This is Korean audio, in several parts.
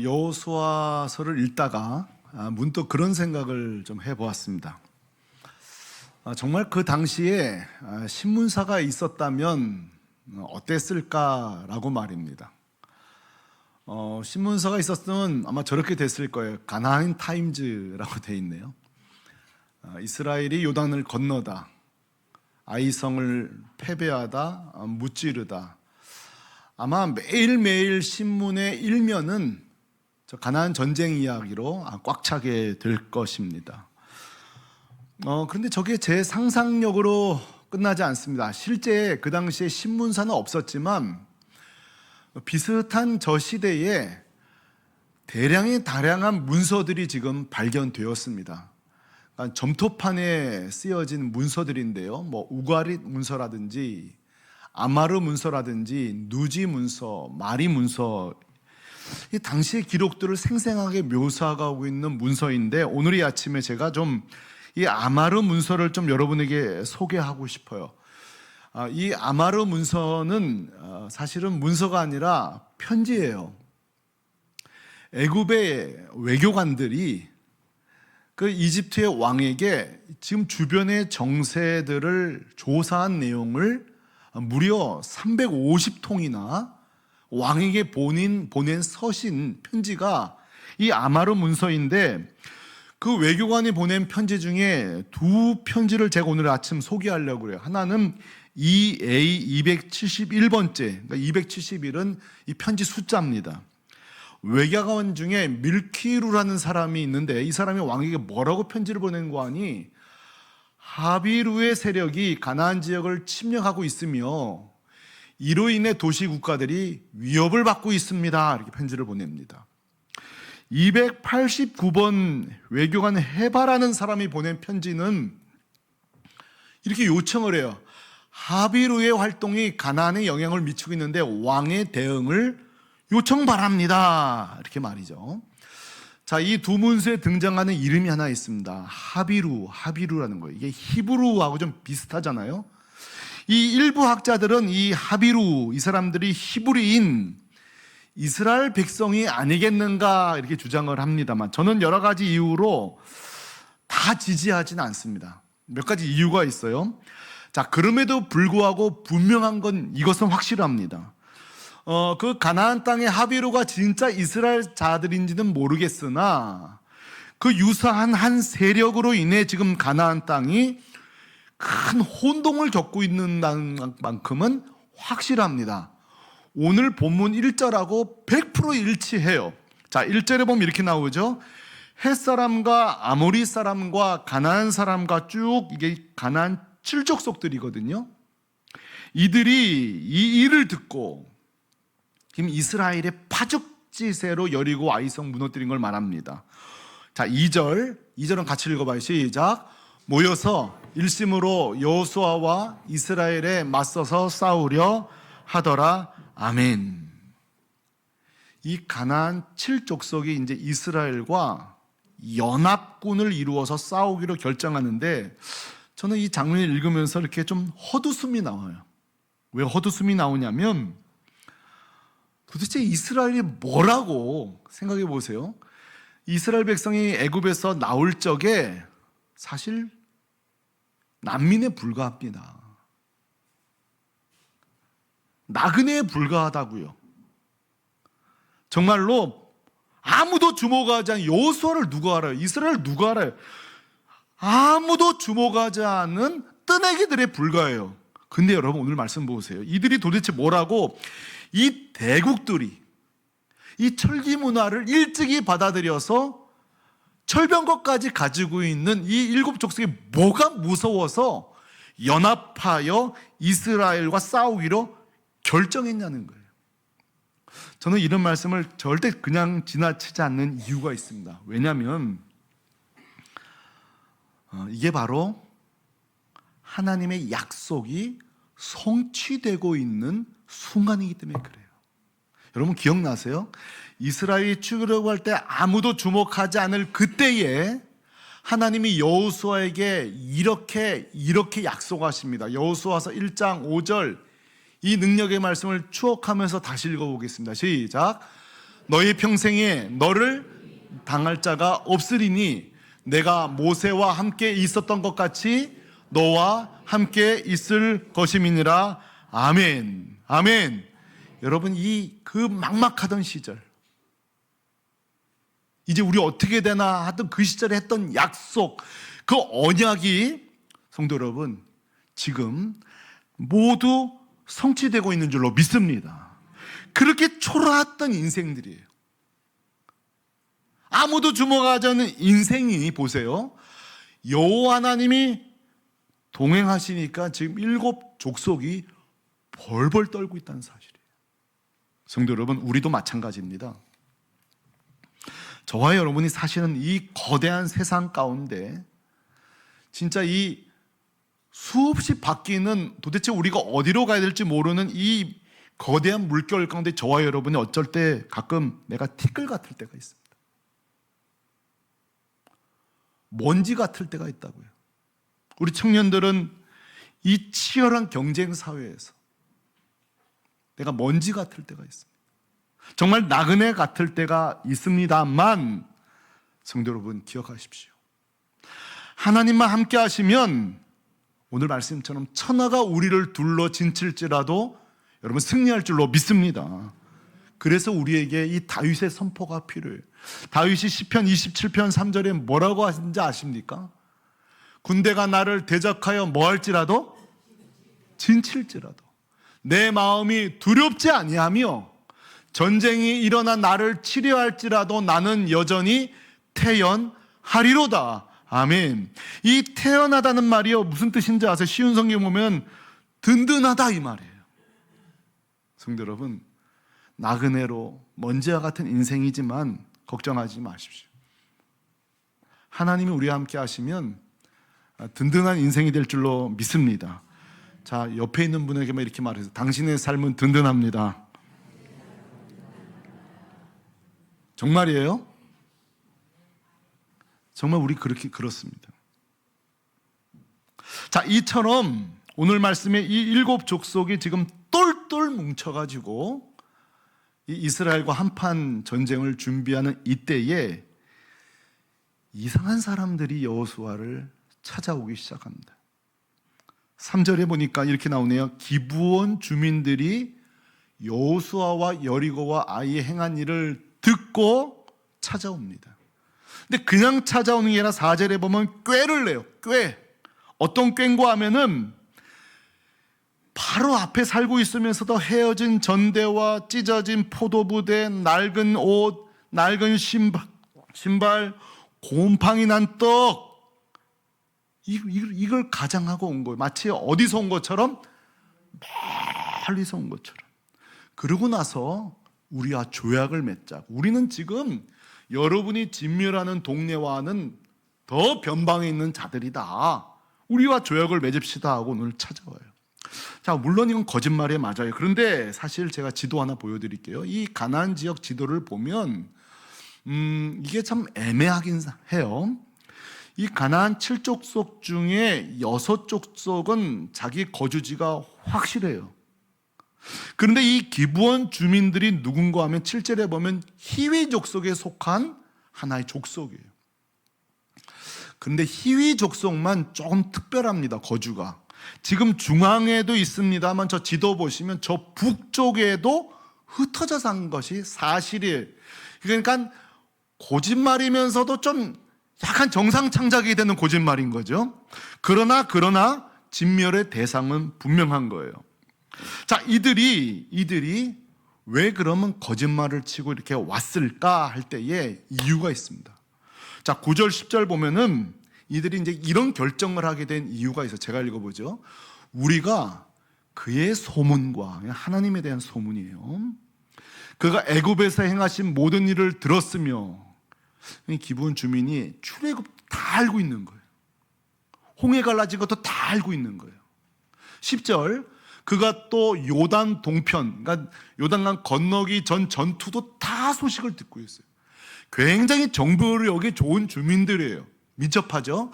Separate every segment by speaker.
Speaker 1: 여호수아서를 읽다가 문득 그런 생각을 좀 해보았습니다. 정말 그 당시에 신문사가 있었다면 어땠을까라고 말입니다. 신문사가 있었으면 아마 저렇게 됐을 거예요. 가나안 타임즈라고 돼 있네요. 이스라엘이 요단을 건너다, 아이성을 패배하다, 무찌르다. 아마 매일매일 신문의 일면은 저 가나안 전쟁 이야기로 꽉 차게 될 것입니다. 그런데 저게 제 상상력으로 끝나지 않습니다. 실제 그 당시에 신문사는 없었지만 비슷한 저 시대에 다량한 문서들이 지금 발견되었습니다. 그러니까 점토판에 쓰여진 문서들인데요. 우가릿 문서라든지 아마르 문서라든지 누지 문서, 마리 문서, 이 당시의 기록들을 생생하게 묘사하고 있는 문서인데, 오늘 이 아침에 제가 좀 이 아마르 문서를 좀 여러분에게 소개하고 싶어요. 이 아마르 문서는 사실은 문서가 아니라 편지예요. 애굽의 외교관들이 그 이집트의 왕에게 지금 주변의 정세들을 조사한 내용을 무려 350통이나 왕에게 보낸 서신, 편지가 이 아마르 문서인데, 그 외교관이 보낸 편지 중에 두 편지를 제가 오늘 아침 소개하려고 해요. 하나는 EA 271번째, 그러니까 271은 이 편지 숫자입니다. 외교관 중에 밀키루라는 사람이 있는데, 이 사람이 왕에게 뭐라고 편지를 보낸 거 아니? 하비루의 세력이 가나안 지역을 침략하고 있으며 이로 인해 도시 국가들이 위협을 받고 있습니다. 이렇게 편지를 보냅니다. 289번 외교관 헤바라는 사람이 보낸 편지는 이렇게 요청을 해요. 하비루의 활동이 가나안에 영향을 미치고 있는데 왕의 대응을 요청 바랍니다. 이렇게 말이죠. 자, 이 두 문서에 등장하는 이름이 하나 있습니다. 하비루라는 거예요. 이게 히브루하고 좀 비슷하잖아요. 이 일부 학자들은 이 하비루, 이 사람들이 히브리인 이스라엘 백성이 아니겠는가 이렇게 주장을 합니다만, 저는 여러 가지 이유로 다 지지하지는 않습니다. 몇 가지 이유가 있어요. 자, 그럼에도 불구하고 분명한 건 이것은 확실합니다. 그 가나안 땅의 하비루가 진짜 이스라엘 자들인지는 모르겠으나 그 유사한 한 세력으로 인해 지금 가나안 땅이 큰 혼동을 겪고 있는 만큼은 확실합니다. 오늘 본문 1절하고 100% 일치해요. 자, 1절에 보면 이렇게 나오죠. 햇사람과 아모리 사람과 가나안 사람과 쭉 이게 가나안 7족속들이거든요. 이들이 이 일을 듣고 지금 이스라엘의 파죽지세로 여리고 아이성 무너뜨린 걸 말합니다. 자, 2절은 같이 읽어봐요. 시작. 모여서 일심으로 여호수아와 이스라엘에 맞서서 싸우려 하더라. 아멘. 이 가나안 7족속이 이제 이스라엘과 연합군을 이루어서 싸우기로 결정하는데, 저는 이 장면을 읽으면서 이렇게 좀 헛웃음이 나와요. 왜 헛웃음이 나오냐면, 도대체 이스라엘이 뭐라고 생각해 보세요. 이스라엘 백성이 애굽에서 나올 적에 사실 난민에 불과합니다. 나그네에 불과하다고요. 정말로 아무도 주목하지 않은 여호수아를 누가 알아요? 이스라엘을 누가 알아요? 아무도 주목하지 않은 뜨내기들에 불과해요. 근데 여러분 오늘 말씀 보세요. 이들이 도대체 뭐라고, 이 대국들이 이 철기 문화를 일찍이 받아들여서 철병거까지 가지고 있는 이 7족속이 뭐가 무서워서 연합하여 이스라엘과 싸우기로 결정했냐는 거예요. 저는 이런 말씀을 절대 그냥 지나치지 않는 이유가 있습니다. 왜냐하면 이게 바로 하나님의 약속이 성취되고 있는 순간이기 때문에 그래요. 여러분 기억나세요? 이스라엘이 출애굽할 때 아무도 주목하지 않을 그때에 하나님이 여호수아에게 이렇게 약속하십니다. 여호수아서 1장 5절, 이 능력의 말씀을 추억하면서 다시 읽어보겠습니다. 시작. 너희 평생에 너를 당할 자가 없으리니 내가 모세와 함께 있었던 것 같이 너와 함께 있을 것임이니라. 아멘. 아멘. 여러분, 그 막막하던 시절, 이제 우리 어떻게 되나 하던 그 시절에 했던 약속, 그 언약이 성도 여러분 지금 모두 성취되고 있는 줄로 믿습니다. 그렇게 초라했던 인생들이에요. 아무도 주목하지 않는 인생이 보세요, 여호와 하나님이 동행하시니까 지금 7 족속이 벌벌 떨고 있다는 사실이에요. 성도 여러분, 우리도 마찬가지입니다. 저와 여러분이 사시는 이 거대한 세상 가운데 진짜 이 수없이 바뀌는, 도대체 우리가 어디로 가야 될지 모르는 이 거대한 물결 가운데 저와 여러분이 어쩔 때 가끔 내가 티끌 같을 때가 있습니다. 먼지 같을 때가 있다고요. 우리 청년들은 이 치열한 경쟁 사회에서 내가 먼지 같을 때가 있습니다. 정말 나그네 같을 때가 있습니다만 성도 여러분 기억하십시오. 하나님만 함께 하시면 오늘 말씀처럼 천하가 우리를 둘러 진칠지라도 여러분 승리할 줄로 믿습니다. 그래서 우리에게 이 다윗의 선포가 필요해요. 다윗이 시편 27편 3절에 뭐라고 하신지 아십니까? 군대가 나를 대적하여 뭐할지라도 진칠지라도 내 마음이 두렵지 아니하며 전쟁이 일어나 나를 치려할지라도 나는 여전히 태연하리로다. 아멘. 이 태연하다는 말이요, 무슨 뜻인지 아세요? 쉬운 성경 보면 든든하다 이 말이에요. 성도 여러분, 나그네로 먼지와 같은 인생이지만 걱정하지 마십시오. 하나님이 우리와 함께 하시면 든든한 인생이 될 줄로 믿습니다. 자, 옆에 있는 분에게만 이렇게 말해서 당신의 삶은 든든합니다. 정말이에요? 정말 우리 그렇습니다. 자, 이처럼 오늘 말씀에 이 7 족속이 지금 똘똘 뭉쳐가지고 이 이스라엘과 한판 전쟁을 준비하는 이때에 이상한 사람들이 여호수아를 찾아오기 시작합니다. 3절에 보니까 이렇게 나오네요. 기브온 주민들이 여호수아와 여리고와 아이의 행한 일을 듣고 찾아옵니다. 근데 그냥 찾아오는 게 아니라 4절에 보면 꾀를 내요. 꾀. 어떤 꾀인가 하면은 바로 앞에 살고 있으면서도 헤어진 전대와 찢어진 포도부대, 낡은 옷, 낡은 신발, 곰팡이 난 떡, 이걸 가장하고 온 거예요. 마치 어디서 온 것처럼, 멀리서 온 것처럼. 그러고 나서 우리와 조약을 맺자. 우리는 지금 여러분이 진멸하는 동네와는 더 변방에 있는 자들이다. 우리와 조약을 맺읍시다 하고 오늘 찾아와요. 자, 물론 이건 거짓말이 맞아요. 그런데 사실 제가 지도 하나 보여드릴게요. 이 가나안 지역 지도를 보면 이게 참 애매하긴 해요. 이 가나안 7족속 중에 6족속은 자기 거주지가 확실해요. 그런데 이 기브온 주민들이 누군가 하면 7절에 보면 히위 족속에 속한 하나의 족속이에요. 그런데 히위 족속만 조금 특별합니다. 거주가 지금 중앙에도 있습니다만 저 지도 보시면 저 북쪽에도 흩어져 산 것이 사실이에요. 그러니까 거짓말이면서도 좀 약간 정상창작이 되는 거짓말인 거죠. 그러나 진멸의 대상은 분명한 거예요. 자, 이들이 왜 그러면 거짓말을 치고 이렇게 왔을까 할 때에 이유가 있습니다. 자, 9절 10절 보면은 이들이 이제 이런 결정을 하게 된 이유가 있어요. 제가 읽어보죠. 우리가 그의 소문과, 하나님에 대한 소문이에요. 그가 애굽에서 행하신 모든 일을 들었으며, 기브온 주민이 출애굽 다 알고 있는 거예요. 홍해 갈라진 것도 다 알고 있는 거예요. 10절, 그가 또 요단 동편, 그러니까 요단강 건너기 전 전투도 다 소식을 듣고 있어요. 굉장히 정보력이 좋은 주민들이에요. 민첩하죠.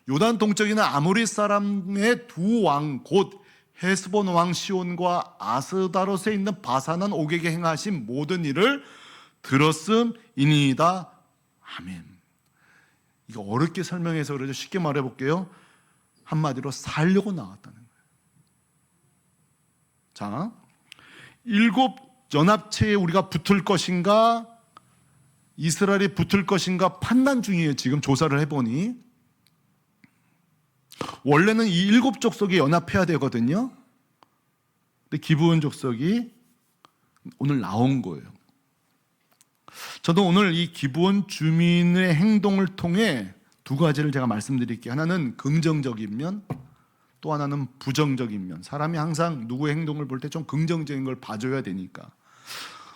Speaker 1: 요단 동쪽에는 아모리 사람의 두 왕, 곧 헤스본 왕 시온과 아스다롯에 있는 바사난 옥에게 행하신 모든 일을 들었음이니이다. 아멘. 이거 어렵게 설명해서 그러죠. 쉽게 말해볼게요. 한마디로 살려고 나왔다는 거예요. 자, 7 연합체에 우리가 붙을 것인가, 이스라엘이 붙을 것인가 판단 중이에요. 지금 조사를 해보니 원래는 이 7 족속이 연합해야 되거든요. 근데 기브온 족속이 오늘 나온 거예요. 저도 오늘 이 기브온 주민의 행동을 통해 2가지를 제가 말씀드릴게요. 하나는 긍정적인 면, 또 하나는 부정적인 면. 사람이 항상 누구의 행동을 볼 때 좀 긍정적인 걸 봐줘야 되니까.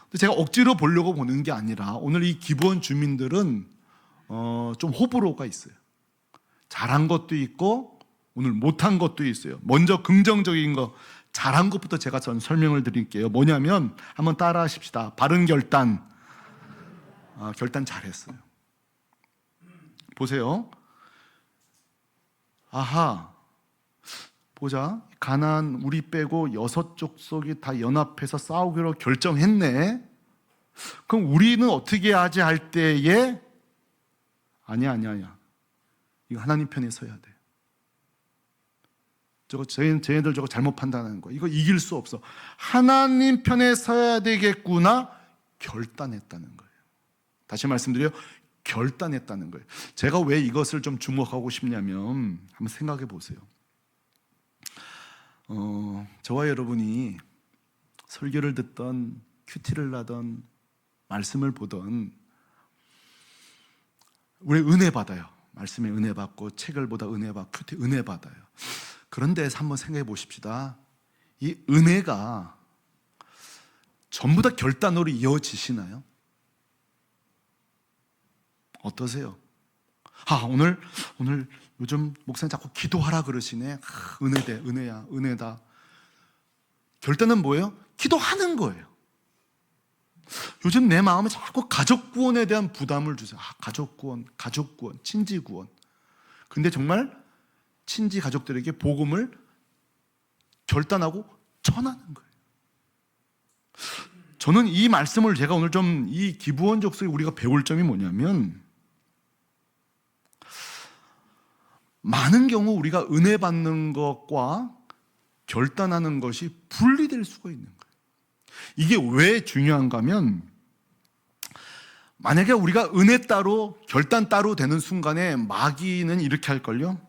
Speaker 1: 근데 제가 억지로 보려고 보는 게 아니라 오늘 이 기브온 주민들은 좀 호불호가 있어요. 잘한 것도 있고 오늘 못한 것도 있어요. 먼저 긍정적인 거, 잘한 것부터 제가 전 설명을 드릴게요. 뭐냐면 한번 따라 하십시다. 바른 결단. 결단 잘했어요. 보세요. 아하, 보자. 가나안 우리 빼고 6 족속이 다 연합해서 싸우기로 결정했네. 그럼 우리는 어떻게 하지 할 때에 아니야. 이거 하나님 편에 서야 돼. 쟤네들 저거 잘못 판단하는 거야. 이거 이길 수 없어. 하나님 편에 서야 되겠구나. 결단했다는 거예요. 다시 말씀드려요. 결단했다는 거예요. 제가 왜 이것을 좀 주목하고 싶냐면 한번 생각해 보세요. 저와 여러분이 설교를 듣던, 큐티를 하던, 말씀을 보던, 우리 은혜 받아요. 말씀에 은혜 받고 책을 보다 은혜 받고 큐티 은혜 받아요. 그런데 한번 생각해 보십시다. 이 은혜가 전부 다 결단으로 이어지시나요? 어떠세요? 오늘 요즘 목사님 자꾸 기도하라 그러시네. 은혜야, 은혜다. 결단은 뭐예요? 기도하는 거예요. 요즘 내 마음에 자꾸 가족 구원에 대한 부담을 주세요. 가족 구원, 친지 구원. 근데 정말 친지 가족들에게 복음을 결단하고 전하는 거예요. 저는 이 말씀을 제가 오늘 좀 이 기브온 족속에 우리가 배울 점이 뭐냐면, 많은 경우 우리가 은혜 받는 것과 결단하는 것이 분리될 수가 있는 거예요. 이게 왜 중요한가 하면, 만약에 우리가 은혜 따로 결단 따로 되는 순간에 마귀는 이렇게 할걸요.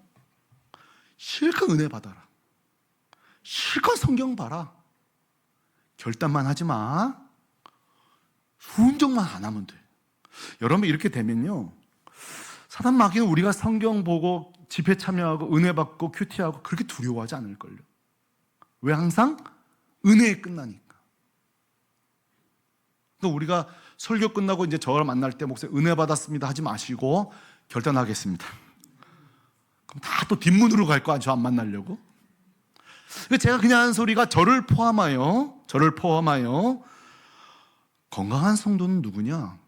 Speaker 1: 실컷 은혜 받아라, 실컷 성경 봐라, 결단만 하지 마, 순종만 안 하면 돼. 여러분, 이렇게 되면요, 사단 마귀는 우리가 성경 보고 집회 참여하고 은혜 받고 큐티하고 그렇게 두려워하지 않을걸요. 왜? 항상 은혜에 끝나니까. 그러니까 우리가 설교 끝나고 이제 저를 만날 때 목사님 은혜 받았습니다 하지 마시고 결단하겠습니다. 그럼 다 또 뒷문으로 갈 거야, 저 안 만나려고. 제가 그냥 하는 소리가 저를 포함하여 건강한 성도는 누구냐?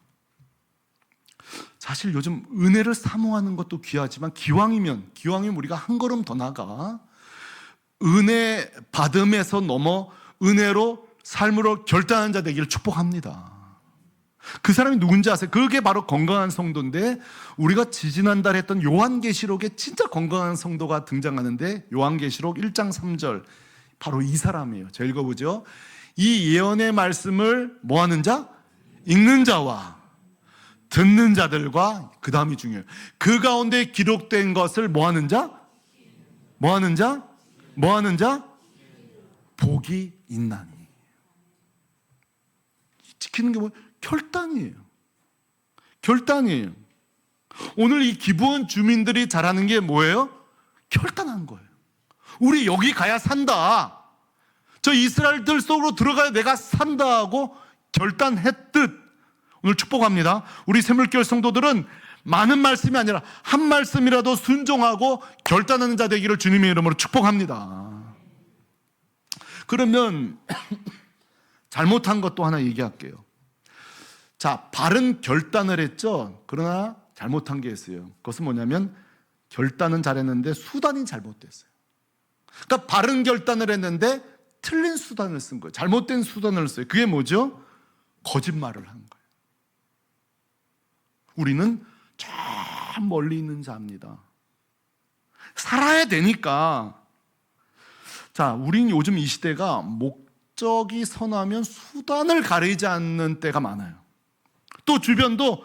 Speaker 1: 사실 요즘 은혜를 사모하는 것도 귀하지만 기왕이면 우리가 한 걸음 더 나가 은혜 받음에서 넘어 은혜로 삶으로 결단하는 자 되기를 축복합니다. 그 사람이 누군지 아세요? 그게 바로 건강한 성도인데, 우리가 지지난달 했던 요한계시록에 진짜 건강한 성도가 등장하는데, 요한계시록 1장 3절, 바로 이 사람이에요. 자, 읽어보죠. 이 예언의 말씀을 뭐하는 자? 읽는 자와 듣는 자들과, 그 다음이 중요해요. 그 가운데 기록된 것을 뭐하는 자? 복이 있나니. 지키는 게 뭐예요? 결단이에요. 오늘 이 기브온 주민들이 잘하는 게 뭐예요? 결단한 거예요. 우리 여기 가야 산다, 저 이스라엘들 속으로 들어가야 내가 산다 하고 결단했듯 오늘 축복합니다. 우리 샘물교회 성도들은 많은 말씀이 아니라 한 말씀이라도 순종하고 결단하는 자 되기를 주님의 이름으로 축복합니다. 그러면 잘못한 것도 하나 얘기할게요. 자, 바른 결단을 했죠. 그러나 잘못한 게 있어요. 그것은 뭐냐면 결단은 잘했는데 수단이 잘못됐어요. 그러니까 바른 결단을 했는데 틀린 수단을 쓴 거예요. 잘못된 수단을 써요. 그게 뭐죠? 거짓말을 한 거예요. 우리는 저 멀리 있는 자입니다. 살아야 되니까. 자, 우린 요즘 이 시대가 목적이 선하면 수단을 가리지 않는 때가 많아요. 또 주변도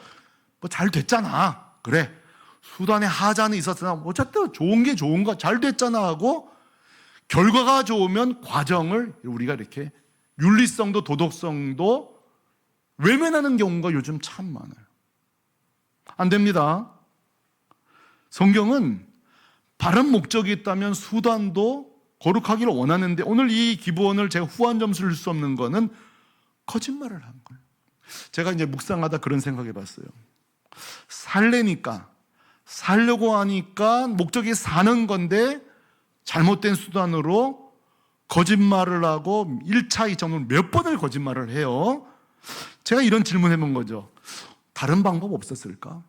Speaker 1: 뭐 잘 됐잖아. 그래. 수단에 하자는 있었으나 어쨌든 좋은 게 좋은 거 잘 됐잖아 하고 결과가 좋으면 과정을 우리가 이렇게 윤리성도 도덕성도 외면하는 경우가 요즘 참 많아요. 안 됩니다. 성경은 바른 목적이 있다면 수단도 거룩하기를 원하는데 오늘 이 기부원을 제가 후한 점수를 줄 수 없는 거는 거짓말을 한 거예요. 제가 이제 묵상하다 그런 생각해 봤어요. 살래니까 살려고 하니까 목적이 사는 건데 잘못된 수단으로 거짓말을 하고 1차, 2차로 몇 번을 거짓말을 해요. 제가 이런 질문을 해본 거죠. 다른 방법 없었을까?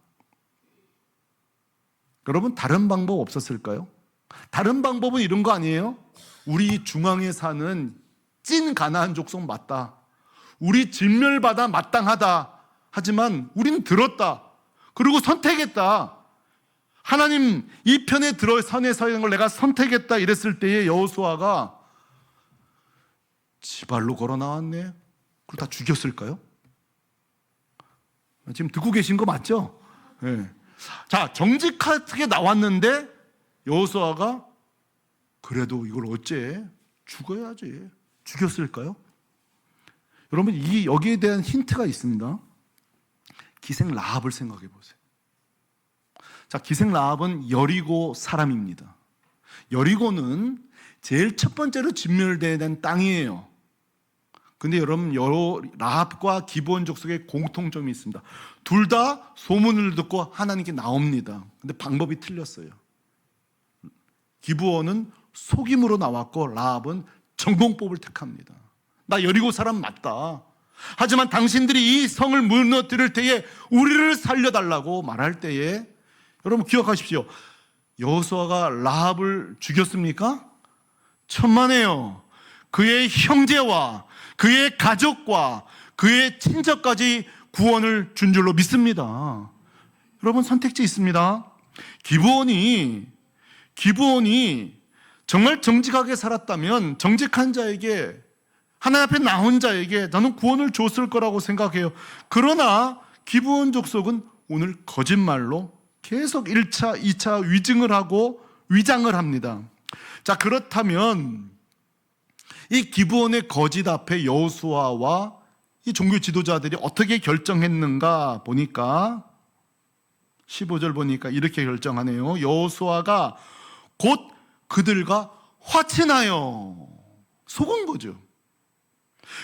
Speaker 1: 여러분, 다른 방법 없었을까요? 다른 방법은 이런 거 아니에요? 우리 중앙에 사는 찐 가나안 족속 맞다. 우리 진멸받아 마땅하다. 하지만 우리는 들었다. 그리고 선택했다. 하나님 이 편에 들어 선에 서 있는 걸 내가 선택했다 이랬을 때에 여호수아가 지발로 걸어 나왔네. 그걸 다 죽였을까요? 지금 듣고 계신 거 맞죠? 네. 자, 정직하게 나왔는데 여호수아가 그래도 이걸 어째 죽어야지. 죽였을까요? 여러분, 여기에 대한 힌트가 있습니다. 기생 라합을 생각해 보세요. 자, 기생 라합은 여리고 사람입니다. 여리고는 제일 첫 번째로 진멸된 땅이에요. 근데 여러분, 라합과 기브온 족속의 공통점이 있습니다. 둘 다 소문을 듣고 하나님께 나옵니다. 근데 방법이 틀렸어요. 기브온은 속임으로 나왔고 라합은 정공법을 택합니다. 나 여리고 사람 맞다. 하지만 당신들이 이 성을 무너뜨릴 때에 우리를 살려달라고 말할 때에 여러분 기억하십시오. 여호수아가 라합을 죽였습니까? 천만에요. 그의 형제와 그의 가족과 그의 친척까지 구원을 준 줄로 믿습니다. 여러분, 선택지 있습니다. 기브온이 정말 정직하게 살았다면 정직한 자에게 하나님 앞에 나온 자에게 나는 구원을 줬을 거라고 생각해요. 그러나 기브온 족속은 오늘 거짓말로 계속 1차, 2차 위증을 하고 위장을 합니다. 자, 그렇다면 이 기브온의 거짓 앞에 여호수아와 이 종교 지도자들이 어떻게 결정했는가 보니까 15절 보니까 이렇게 결정하네요. 여호수아가 곧 그들과 화친하여 속은 거죠.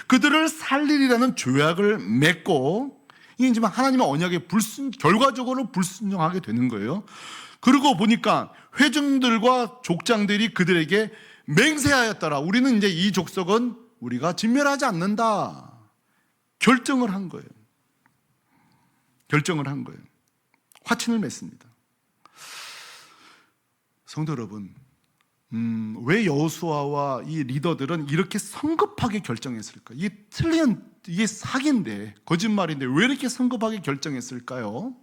Speaker 1: 그들을 살리리라는 조약을 맺고 이제 하나님의 언약에 결과적으로 불순종하게 되는 거예요. 그리고 보니까 회중들과 족장들이 그들에게 맹세하였더라. 우리는 이제 이 족속은 우리가 진멸하지 않는다. 결정을 한 거예요. 화친을 맺습니다. 성도 여러분, 왜 여호수아와 이 리더들은 이렇게 성급하게 결정했을까? 이게 사기인데, 거짓말인데 왜 이렇게 성급하게 결정했을까요?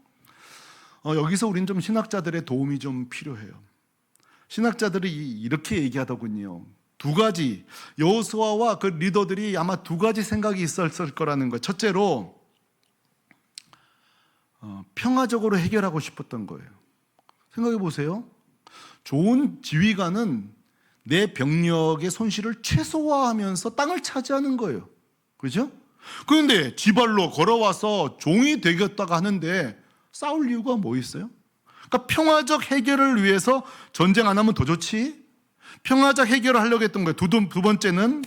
Speaker 1: 여기서 우리는 좀 신학자들의 도움이 좀 필요해요. 신학자들이 이렇게 얘기하더군요. 두 가지, 여호수아와 그 리더들이 아마 두 가지 생각이 있었을 거라는 거예요. 첫째로 평화적으로 해결하고 싶었던 거예요. 생각해 보세요. 좋은 지휘관은 내 병력의 손실을 최소화하면서 땅을 차지하는 거예요. 그렇죠? 그런데 지발로 걸어와서 종이 되겠다고 하는데 싸울 이유가 뭐 있어요? 그러니까 평화적 해결을 위해서 전쟁 안 하면 더 좋지. 평화적 해결을 하려고 했던 거예요. 두 번째는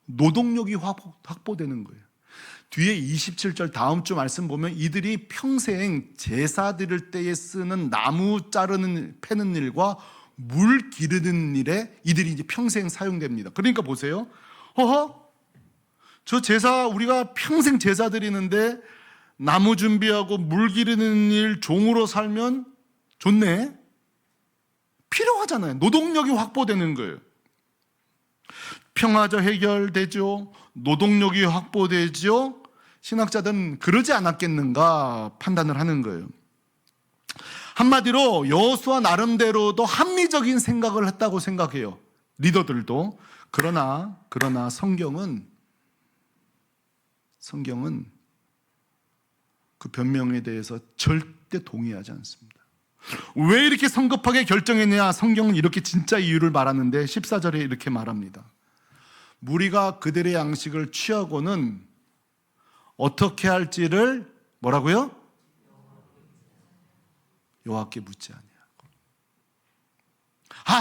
Speaker 1: 노동력이 확보되는 거예요. 뒤에 27절 다음 주 말씀 보면 이들이 평생 제사 드릴 때에 쓰는 나무 패는 일과 물 기르는 일에 이들이 이제 평생 사용됩니다. 그러니까 보세요. 저 제사 우리가 평생 제사 드리는데 나무 준비하고 물 기르는 일 종으로 살면 좋네. 필요하잖아요. 노동력이 확보되는 거예요. 평화적 해결되죠. 노동력이 확보되죠. 신학자들은 그러지 않았겠는가 판단을 하는 거예요. 한마디로 여호수아 나름대로도 합리적인 생각을 했다고 생각해요. 리더들도. 그러나 성경은 그 변명에 대해서 절대 동의하지 않습니다. 왜 이렇게 성급하게 결정했냐? 성경은 이렇게 진짜 이유를 말하는데 14절에 이렇게 말합니다. 무리가 그들의 양식을 취하고는 어떻게 할지를 뭐라고요? 여호와께 묻지 아니하고.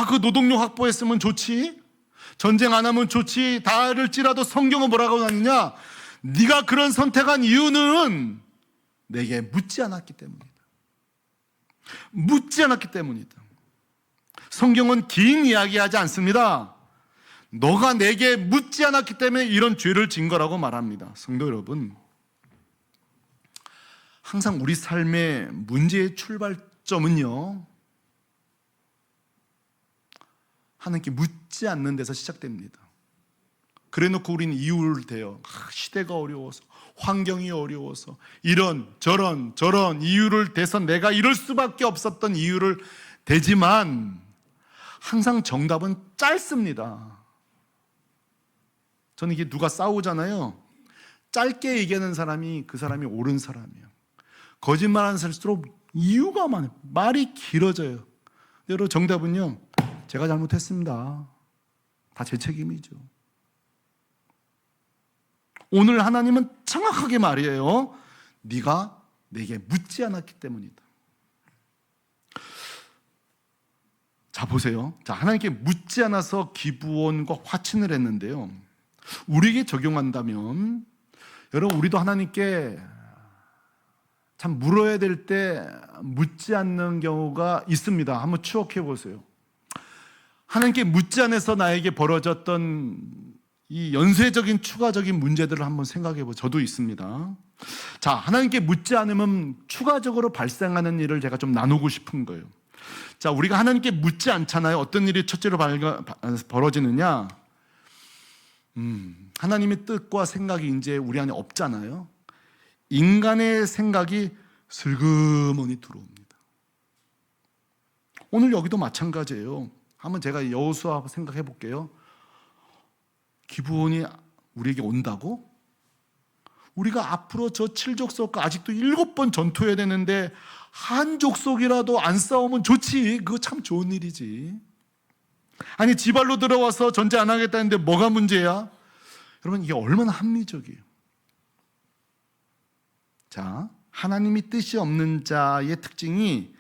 Speaker 1: 그 노동력 확보했으면 좋지, 전쟁 안 하면 좋지, 다 할지라도 성경은 뭐라고 하느냐? 네가 그런 선택한 이유는 내게 묻지 않았기 때문이다. 묻지 않았기 때문이다. 성경은 긴 이야기하지 않습니다. 너가 내게 묻지 않았기 때문에 이런 죄를 진 거라고 말합니다. 성도 여러분, 항상 우리 삶의 문제의 출발점은요, 하나님께 묻지 않는 데서 시작됩니다. 그래놓고 우리는 이유를 대요. 시대가 어려워서, 환경이 어려워서, 이런 저런 이유를 대서 내가 이럴 수밖에 없었던 이유를 대지만 항상 정답은 짧습니다. 저는 이게 누가 싸우잖아요. 짧게 얘기하는 사람이 그 사람이 옳은 사람이에요. 거짓말하는 사람일수록 이유가 많아요. 말이 길어져요. 여러분, 정답은요, 제가 잘못했습니다. 다 제 책임이죠. 오늘 하나님은 정확하게 말이에요. 네가 내게 묻지 않았기 때문이다. 자, 보세요. 자, 하나님께 묻지 않아서 기브온과 화친을 했는데요, 우리에게 적용한다면, 여러분, 우리도 하나님께 참 물어야 될 때 묻지 않는 경우가 있습니다. 한번 추억해 보세요. 하나님께 묻지 않아서 나에게 벌어졌던 이 연쇄적인 추가적인 문제들을 한번 생각해 보세요. 저도 있습니다. 자, 하나님께 묻지 않으면 추가적으로 발생하는 일을 제가 좀 나누고 싶은 거예요. 자, 우리가 하나님께 묻지 않잖아요. 어떤 일이 첫째로 벌어지느냐? 하나님의 뜻과 생각이 이제 우리 안에 없잖아요. 인간의 생각이 슬그머니 들어옵니다. 오늘 여기도 마찬가지예요. 한번 제가 여호수아 생각해 볼게요. 기브온이 우리에게 온다고? 우리가 앞으로 저 7족속과 아직도 7번 전투해야 되는데 한 족속이라도 안 싸우면 좋지. 그거 참 좋은 일이지. 아니, 지발로 들어와서 전쟁 안 하겠다는데 뭐가 문제야? 여러분, 이게 얼마나 합리적이에요. 자, 하나님이 뜻이 없는 자의 특징이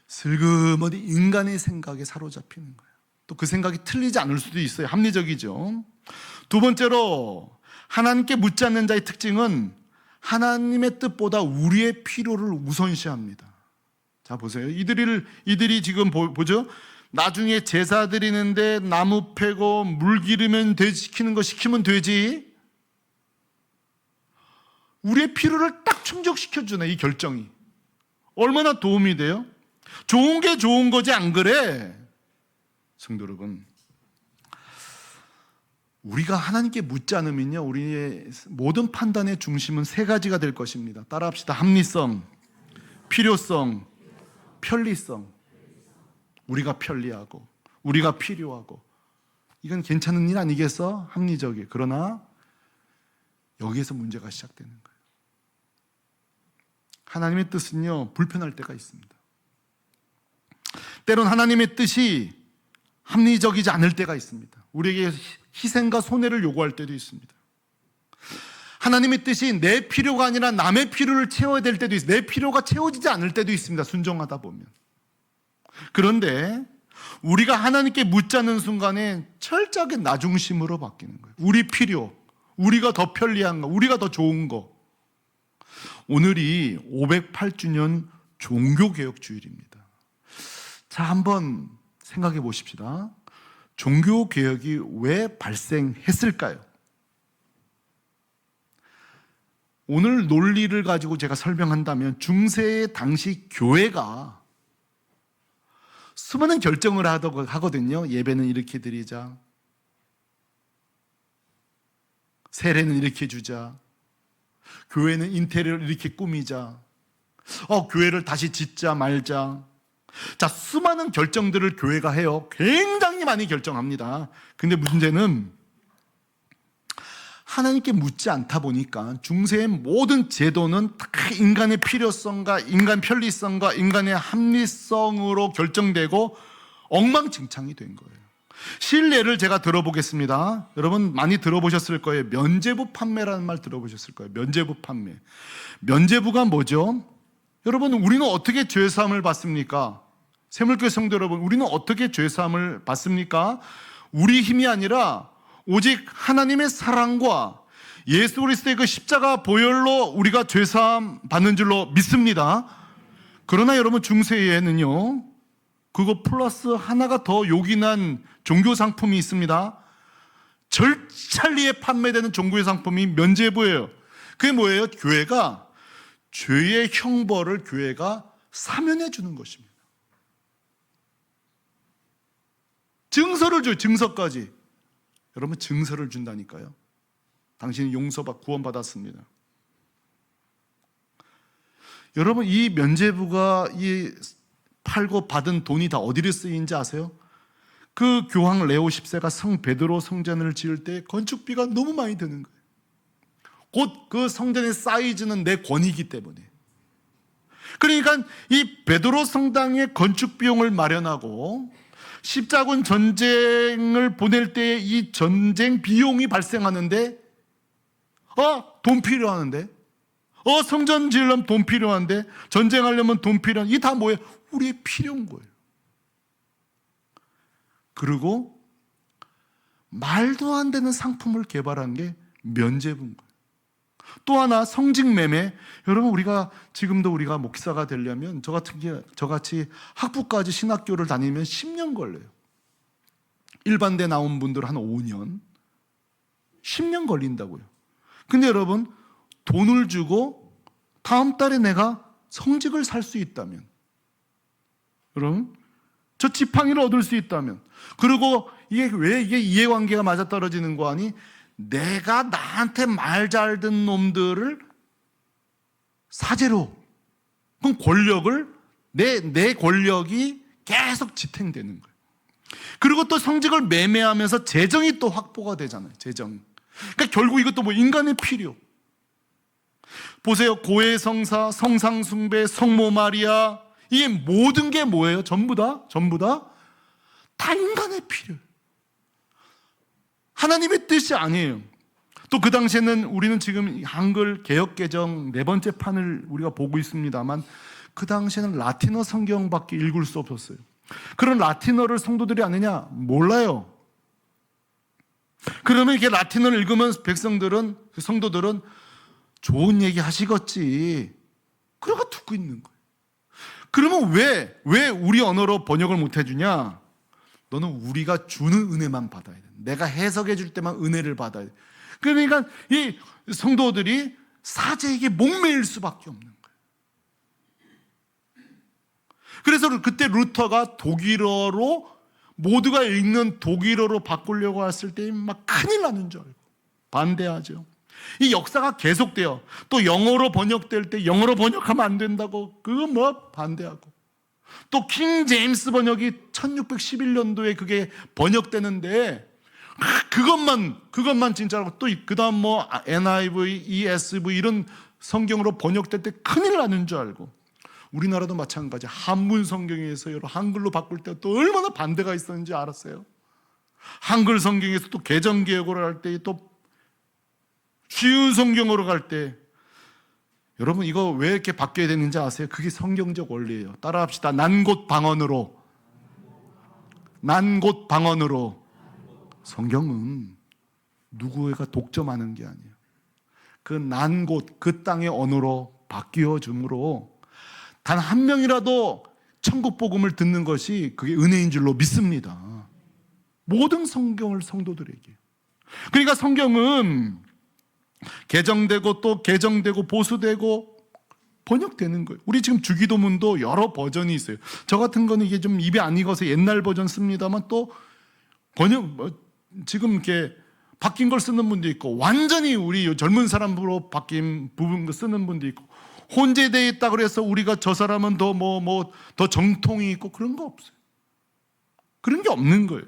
Speaker 1: 슬그머니 인간의 생각에 사로잡히는 거예요. 또 그 생각이 틀리지 않을 수도 있어요. 합리적이죠. 두 번째로, 하나님께 묻지 않는 자의 특징은 하나님의 뜻보다 우리의 필요를 우선시합니다. 자, 보세요. 이들이 지금 보죠? 나중에 제사 드리는데 나무 패고 물 기르면 시키는 거 시키면 되지. 우리의 필요를 딱 충족시켜주네, 이 결정이. 얼마나 도움이 돼요? 좋은 게 좋은 거지, 안 그래? 성도 여러분, 우리가 하나님께 묻지 않으면요, 우리의 모든 판단의 중심은 세 가지가 될 것입니다. 따라합시다. 합리성, 필요성, 편리성. 우리가 편리하고 우리가 필요하고 이건 괜찮은 일 아니겠어? 합리적이에요. 그러나 여기에서 문제가 시작되는 거예요. 하나님의 뜻은요, 불편할 때가 있습니다. 때론 하나님의 뜻이 합리적이지 않을 때가 있습니다. 우리에게 희생과 손해를 요구할 때도 있습니다. 하나님의 뜻이 내 필요가 아니라 남의 필요를 채워야 될 때도 있어요. 내 필요가 채워지지 않을 때도 있습니다. 순종하다 보면. 그런데 우리가 하나님께 묻지 않는 순간에 철저하게 나 중심으로 바뀌는 거예요. 우리 필요, 우리가 더 편리한 거, 우리가 더 좋은 거. 오늘이 508주년 종교개혁주일입니다. 자, 한번 생각해 보십시다. 종교개혁이 왜 발생했을까요? 오늘 논리를 가지고 제가 설명한다면 중세의 당시 교회가 수많은 결정을 하거든요. 예배는 이렇게 드리자, 세례는 이렇게 주자, 교회는 인테리어를 이렇게 꾸미자. 교회를 다시 짓자 말자. 자, 수많은 결정들을 교회가 해요. 굉장히 많이 결정합니다. 근데 문제는 하나님께 묻지 않다 보니까 중세의 모든 제도는 다 인간의 필요성과 인간 편리성과 인간의 합리성으로 결정되고 엉망진창이 된 거예요. 실례를 제가 들어보겠습니다. 여러분 많이 들어보셨을 거예요. 면죄부 판매라는 말 들어보셨을 거예요. 면죄부 판매. 면죄부가 뭐죠? 여러분, 우리는 어떻게 죄사함을 받습니까? 새물교회 성도 여러분, 우리는 어떻게 죄사함을 받습니까? 우리 힘이 아니라 오직 하나님의 사랑과 예수 그리스도의 그 십자가 보혈로 우리가 죄사함 받는 줄로 믿습니다. 그러나 여러분, 중세에는요, 그거 플러스 하나가 더 요긴한 종교 상품이 있습니다. 절찬리에 판매되는 종교 상품이 면죄부예요. 그게 뭐예요? 교회가 죄의 형벌을 교회가 사면해 주는 것입니다. 증서를 줘요. 증서까지. 여러분, 증서를 준다니까요. 당신이 용서받 구원받았습니다. 여러분, 이 면죄부가 이 팔고 받은 돈이 다 어디를 쓰인지 아세요? 그 교황 레오 10세가 성 베드로 성전을 지을 때 건축비가 너무 많이 드는 거예요. 곧 그 성전의 사이즈는 내 권이기 때문에. 그러니까 이 베드로 성당의 건축 비용을 마련하고 십자군 전쟁을 보낼 때 이 전쟁 비용이 발생하는데 돈 필요하는데 성전 지으려면 돈 필요한데 전쟁하려면 돈 필요한, 이게 다 뭐예요? 우리의 필요한 거예요. 그리고 말도 안 되는 상품을 개발한 게 면죄부인 거예요. 또 하나, 성직매매. 여러분, 우리가 지금도 우리가 목사가 되려면 저같이 학부까지 신학교를 다니면 10년 걸려요. 일반대 나온 분들 한 5년, 10년 걸린다고요. 근데 여러분, 돈을 주고 다음 달에 내가 성직을 살 수 있다면, 여러분, 저 지팡이를 얻을 수 있다면, 그리고 이게 왜 이게 이해관계가 맞아떨어지는 거 아니? 내가 나한테 말 잘 듣는 놈들을 사제로, 그럼 권력을, 내 권력이 계속 지탱되는 거예요. 그리고 또 성직을 매매하면서 재정이 또 확보가 되잖아요. 재정. 그러니까 결국 이것도 뭐 인간의 필요. 보세요. 고해성사, 성상숭배, 성모 마리아, 이게 모든 게 뭐예요? 전부 다 다 인간의 필요. 하나님의 뜻이 아니에요. 또 그 당시에는 우리는 지금 한글 개역개정 4번째 판을 우리가 보고 있습니다만, 그 당시에는 라틴어 성경밖에 읽을 수 없었어요. 그런 라틴어를 성도들이 아느냐? 몰라요. 그러면 이렇게 라틴어를 읽으면 성도들은 좋은 얘기 하시겠지, 그러고 듣고 있는 거예요. 그러면 왜 우리 언어로 번역을 못 해주냐? 너는 우리가 주는 은혜만 받아야 돼. 내가 해석해 줄 때만 은혜를 받아야 돼. 그러니까 이 성도들이 사제에게 목매일 수밖에 없는 거예요. 그래서 그때 루터가 독일어로, 모두가 읽는 독일어로 바꾸려고 했을 때 막 큰일 나는 줄 알고 반대하죠. 이 역사가 계속돼요. 또 영어로 번역될 때 영어로 번역하면 안 된다고 그거 뭐 반대하고, 또 킹 제임스 번역이 1611년도에 그게 번역되는데 그것만 진짜라고, 또 그다음 뭐 NIV, ESV 이런 성경으로 번역될 때 큰일 나는 줄 알고, 우리나라도 마찬가지. 한문 성경에서 여러 한글로 바꿀 때 또 얼마나 반대가 있었는지 알았어요. 한글 성경에서 또 개정 개혁으로 할 때, 또 쉬운 성경으로 갈 때, 여러분 이거 왜 이렇게 바뀌어야 되는지 아세요? 그게 성경적 원리예요. 따라합시다. 난 곧 방언으로. 성경은 누구가 독점하는 게 아니에요. 그 난 곧 그 땅의 언어로 바뀌어 줌으로 단 한 명이라도 천국 복음을 듣는 것이 그게 은혜인 줄로 믿습니다. 모든 성경을 성도들에게. 그러니까 성경은 개정되고 또 개정되고 보수되고 번역되는 거예요. 우리 지금 주기도문도 여러 버전이 있어요. 저 같은 거는 이게 좀 입에 안 익어서 옛날 버전 씁니다만, 또 지금 이렇게 바뀐 걸 쓰는 분도 있고, 완전히 우리 젊은 사람으로 바뀐 부분 쓰는 분도 있고, 혼재되어 있다 그래서 우리가 저 사람은 더 정통이 있고, 그런 거 없어요. 그런 게 없는 거예요.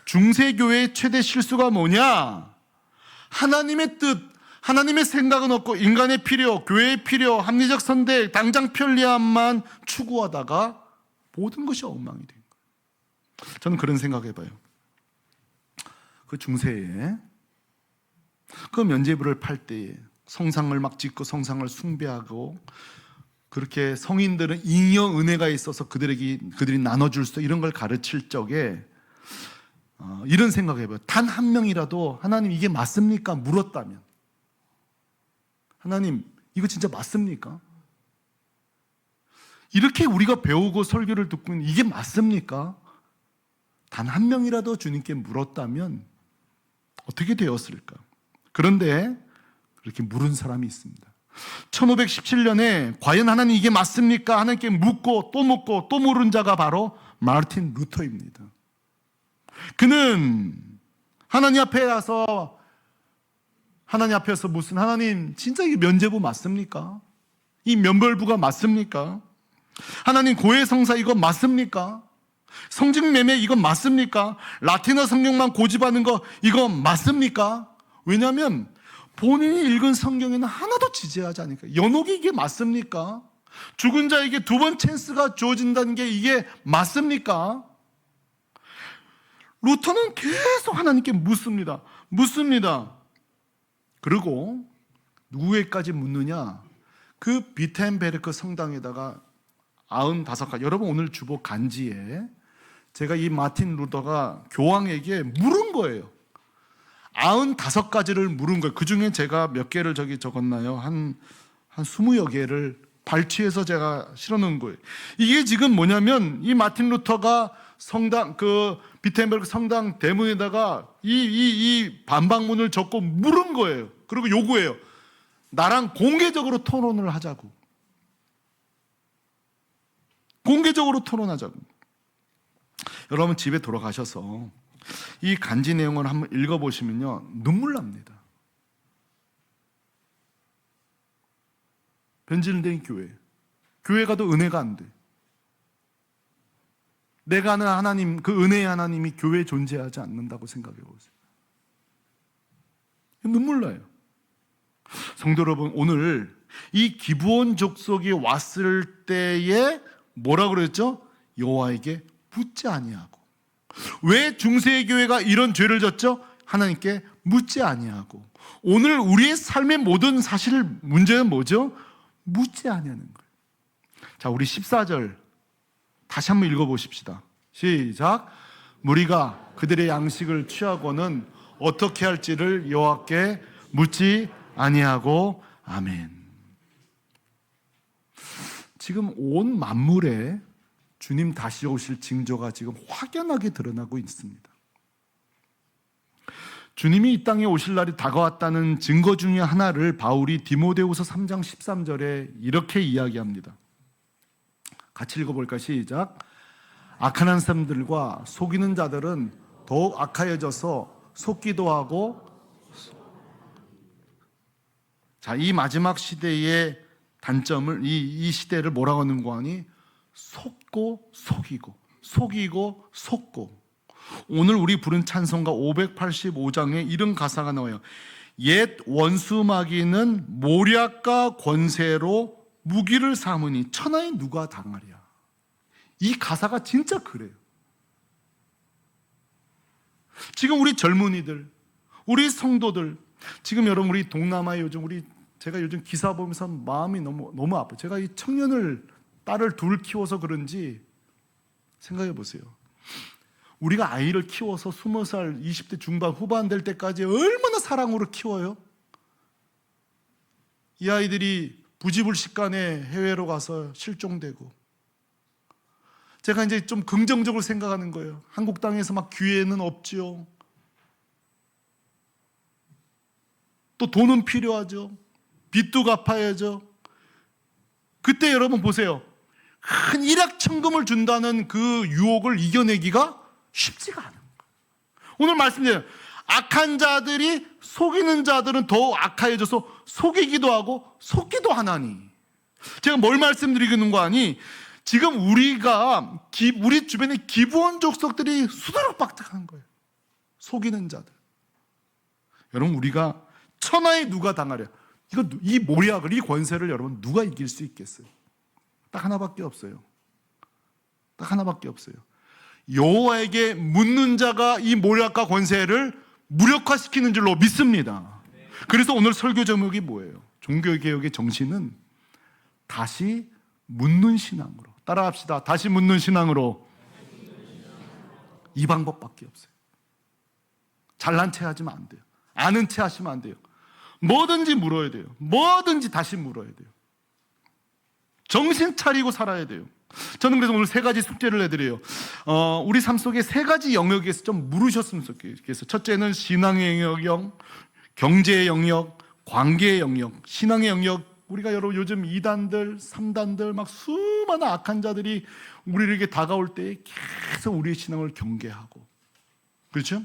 Speaker 1: 중세교회의 최대 실수가 뭐냐? 하나님의 뜻, 하나님의 생각은 없고 인간의 필요, 교회의 필요, 합리적 선택, 당장 편리함만 추구하다가 모든 것이 엉망이 된 거예요. 저는 그런 생각해봐요. 그 중세에 그 면죄부를 팔 때에 성상을 막 짓고 성상을 숭배하고, 그렇게 성인들은 잉여 은혜가 있어서 그들이 나눠줄 수, 이런 걸 가르칠 적에 이런 생각해봐요. 단 한 명이라도 하나님 이게 맞습니까? 물었다면, 하나님 이거 진짜 맞습니까? 이렇게 우리가 배우고 설교를 듣고 있는 이게 맞습니까? 단 한 명이라도 주님께 물었다면 어떻게 되었을까? 그런데 그렇게 물은 사람이 있습니다. 1517년에 과연 하나님 이게 맞습니까? 하나님께 묻고 또 물은 자가 바로 마르틴 루터입니다. 그는 하나님 앞에 가서 하나님 앞에서 무슨, 하나님 진짜 이게 면죄부 맞습니까? 이 면벌부가 맞습니까? 하나님 고해 성사 이거 맞습니까? 성직 매매 이거 맞습니까? 라틴어 성경만 고집하는 거 이거 맞습니까? 왜냐하면 본인이 읽은 성경에는 하나도 지지하지 않으니까. 연옥이 이게 맞습니까? 죽은 자에게 두 번 찬스가 주어진다는 게 이게 맞습니까? 루터는 계속 하나님께 묻습니다. 그리고 누구에까지 묻느냐? 그 비텐베르크 성당에다가 95가지, 여러분 오늘 주보 간지에 제가 이 마틴 루터가 교황에게 물은 거예요. 95가지를 물은 거예요. 그 중에 제가 몇 개를 적었나요? 한 20여 개를 발췌해서 제가 실어놓은 거예요. 이게 지금 뭐냐면, 이 마틴 루터가 성당, 그 비텐베르크 성당 대문에다가 이 반박문을 적고 물은 거예요. 그리고 요구해요. 나랑 공개적으로 토론을 하자고. 공개적으로 토론하자고. 여러분 집에 돌아가셔서 이 간지 내용을 한번 읽어보시면요, 눈물 납니다. 변질된 교회 가도 은혜가 안 돼. 내가 아는 하나님, 그 은혜의 하나님이 교회에 존재하지 않는다고 생각해 보세요. 눈물 나요. 성도 여러분, 오늘 이 기브온 족속이 왔을 때에 뭐라고 그랬죠? 여호와에게 묻지 아니하고. 왜 중세의 교회가 이런 죄를 졌죠? 하나님께 묻지 아니하고. 오늘 우리의 삶의 모든 사실 문제는 뭐죠? 묻지 아니하는 거예요. 자, 우리 14절 다시 한번 읽어보십시다. 시작. 무리가 그들의 양식을 취하고는 어떻게 할지를 여호와께 묻지 아니하고. 아멘. 지금 온 만물에 주님 다시 오실 징조가 지금 확연하게 드러나고 있습니다. 주님이 이 땅에 오실 날이 다가왔다는 증거 중에 하나를 바울이 디모데후서 3장 13절에 이렇게 이야기합니다. 같이 읽어볼까? 시작. 악한 사람들과 속이는 자들은 더욱 악하여져서 속기도 하고. 자, 이 마지막 시대의 단점을, 이 시대를 뭐라고 하는 거 아니? 속고 속고. 오늘 우리 부른 찬송가 585장에 이런 가사가 나와요. 옛 원수마귀는 모략과 권세로 무기를 삼으니 천하에 누가 당하랴. 이 가사가 진짜 그래요. 지금 우리 젊은이들, 우리 성도들, 지금 여러분 우리 동남아에 제가 요즘 기사 보면서 마음이 너무 아파요. 제가 이 딸을 둘 키워서 그런지 생각해 보세요. 우리가 아이를 키워서 20살, 20대 중반, 후반 될 때까지 얼마나 사랑으로 키워요? 이 아이들이 부지불식간에 해외로 가서 실종되고, 제가 이제 좀 긍정적으로 생각하는 거예요. 한국 땅에서 막 기회는 없지요. 또 돈은 필요하죠. 빚도 갚아야죠. 그때 여러분 보세요. 큰 일확천금을 준다는 그 유혹을 이겨내기가 쉽지가 않은 거예요. 오늘 말씀드려요. 악한 자들이 속이는 자들은 더욱 악하여져서 속이기도 하고 속기도 하나니. 제가 뭘 말씀드리는 거 아니? 지금 우리가 우리 주변에 기부원 족속들이 수두룩박득한 거예요. 속이는 자들. 여러분, 우리가 천하에 누가 당하랴? 이 모략을, 이 권세를 여러분 누가 이길 수 있겠어요? 딱 하나밖에 없어요. 딱 하나밖에 없어요. 여호와에게 묻는 자가 이 모략과 권세를 무력화시키는 줄로 믿습니다. 그래서 오늘 설교 제목이 뭐예요? 종교개혁의 정신은 다시 묻는 신앙으로. 따라합시다. 다시 묻는 신앙으로. 이 방법밖에 없어요. 잘난 체 하시면 안 돼요. 아는 체 하시면 안 돼요. 뭐든지 물어야 돼요. 뭐든지 다시 물어야 돼요. 정신 차리고 살아야 돼요. 저는 그래서 오늘 세 가지 숙제를 해드려요. 우리 삶 속에 세 가지 영역에서 좀 물으셨으면 좋겠어요. 첫째는 신앙의 영역, 경제의 영역, 관계의 영역. 신앙의 영역, 우리가 여러분 요즘 2단들, 3단들 막 수많은 악한 자들이 우리에게 다가올 때 계속 우리의 신앙을 경계하고, 그렇죠?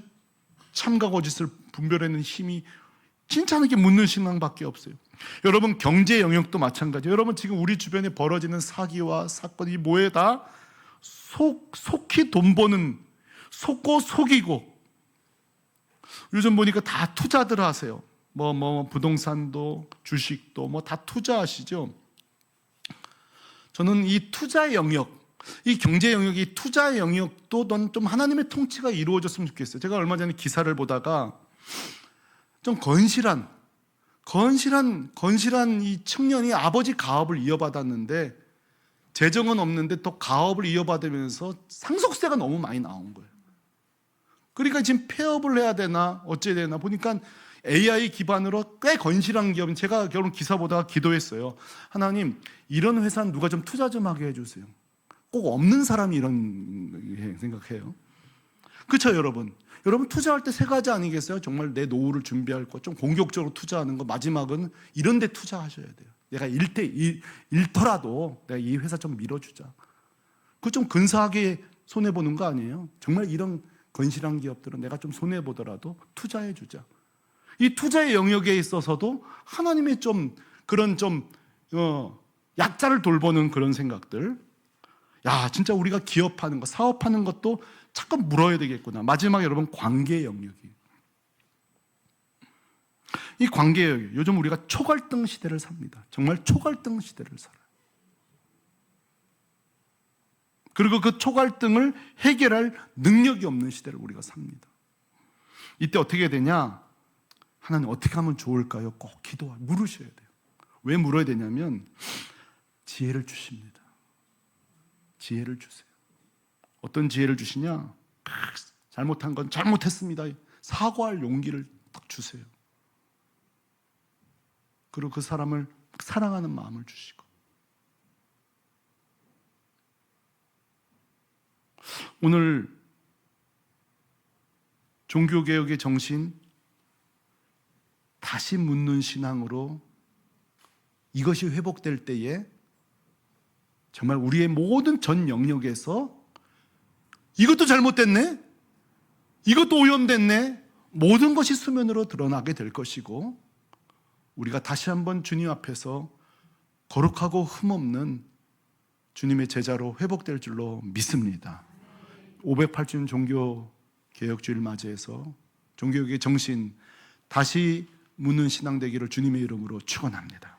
Speaker 1: 참과 거짓을 분별하는 힘이 진짜 하나님께 묻는 신앙밖에 없어요. 여러분, 경제 영역도 마찬가지예요. 여러분, 지금 우리 주변에 벌어지는 사기와 사건이 뭐에 다 속히 돈 버는, 속고 속이고. 요즘 보니까 다 투자들 하세요. 부동산도 주식도 다 투자하시죠. 저는 이 투자의 영역, 이 경제 영역이, 투자의 영역도 좀 하나님의 통치가 이루어졌으면 좋겠어요. 제가 얼마 전에 기사를 보다가 좀 건실한 이 청년이 아버지 가업을 이어받았는데 재정은 없는데 또 가업을 이어받으면서 상속세가 너무 많이 나온 거예요. 그러니까 지금 폐업을 해야 되나 어찌해야 되나 보니까 AI 기반으로 꽤 건실한 기업은, 제가 결혼 기사 보다가 기도했어요. 하나님, 이런 회사는 누가 좀 투자 좀 하게 해주세요. 꼭 없는 사람이 이런 생각해요. 그렇죠, 여러분? 여러분, 투자할 때 세 가지 아니겠어요? 정말 내 노후를 준비할 것, 좀 공격적으로 투자하는 거, 마지막은 이런 데 투자하셔야 돼요. 내가 잃더라도 내가 이 회사 좀 밀어주자. 그거 좀 근사하게 손해보는 거 아니에요? 정말 이런 건실한 기업들은 내가 좀 손해보더라도 투자해주자. 이 투자의 영역에 있어서도 하나님의 그런 약자를 돌보는 그런 생각들. 야, 진짜 우리가 기업하는 거, 사업하는 것도 자꾸 물어야 되겠구나. 마지막에 여러분, 관계의 영역이. 이 관계의 영역, 요즘 우리가 초갈등 시대를 삽니다. 정말 초갈등 시대를 살아요. 그리고 그 초갈등을 해결할 능력이 없는 시대를 우리가 삽니다. 이때 어떻게 되냐? 하나님, 어떻게 하면 좋을까요? 꼭 물으셔야 돼요. 왜 물어야 되냐면 지혜를 주십니다. 지혜를 주세요. 어떤 지혜를 주시냐? 잘못한 건 잘못했습니다. 사과할 용기를 딱 주세요. 그리고 그 사람을 사랑하는 마음을 주시고. 오늘 종교개혁의 정신, 다시 묻는 신앙으로 이것이 회복될 때에 정말 우리의 모든 전 영역에서 이것도 잘못됐네, 이것도 오염됐네, 모든 것이 수면으로 드러나게 될 것이고, 우리가 다시 한번 주님 앞에서 거룩하고 흠없는 주님의 제자로 회복될 줄로 믿습니다. 508주년 종교개혁주일 맞이해서 종교개혁의 정신, 다시 묻는 신앙 되기를 주님의 이름으로 축원합니다.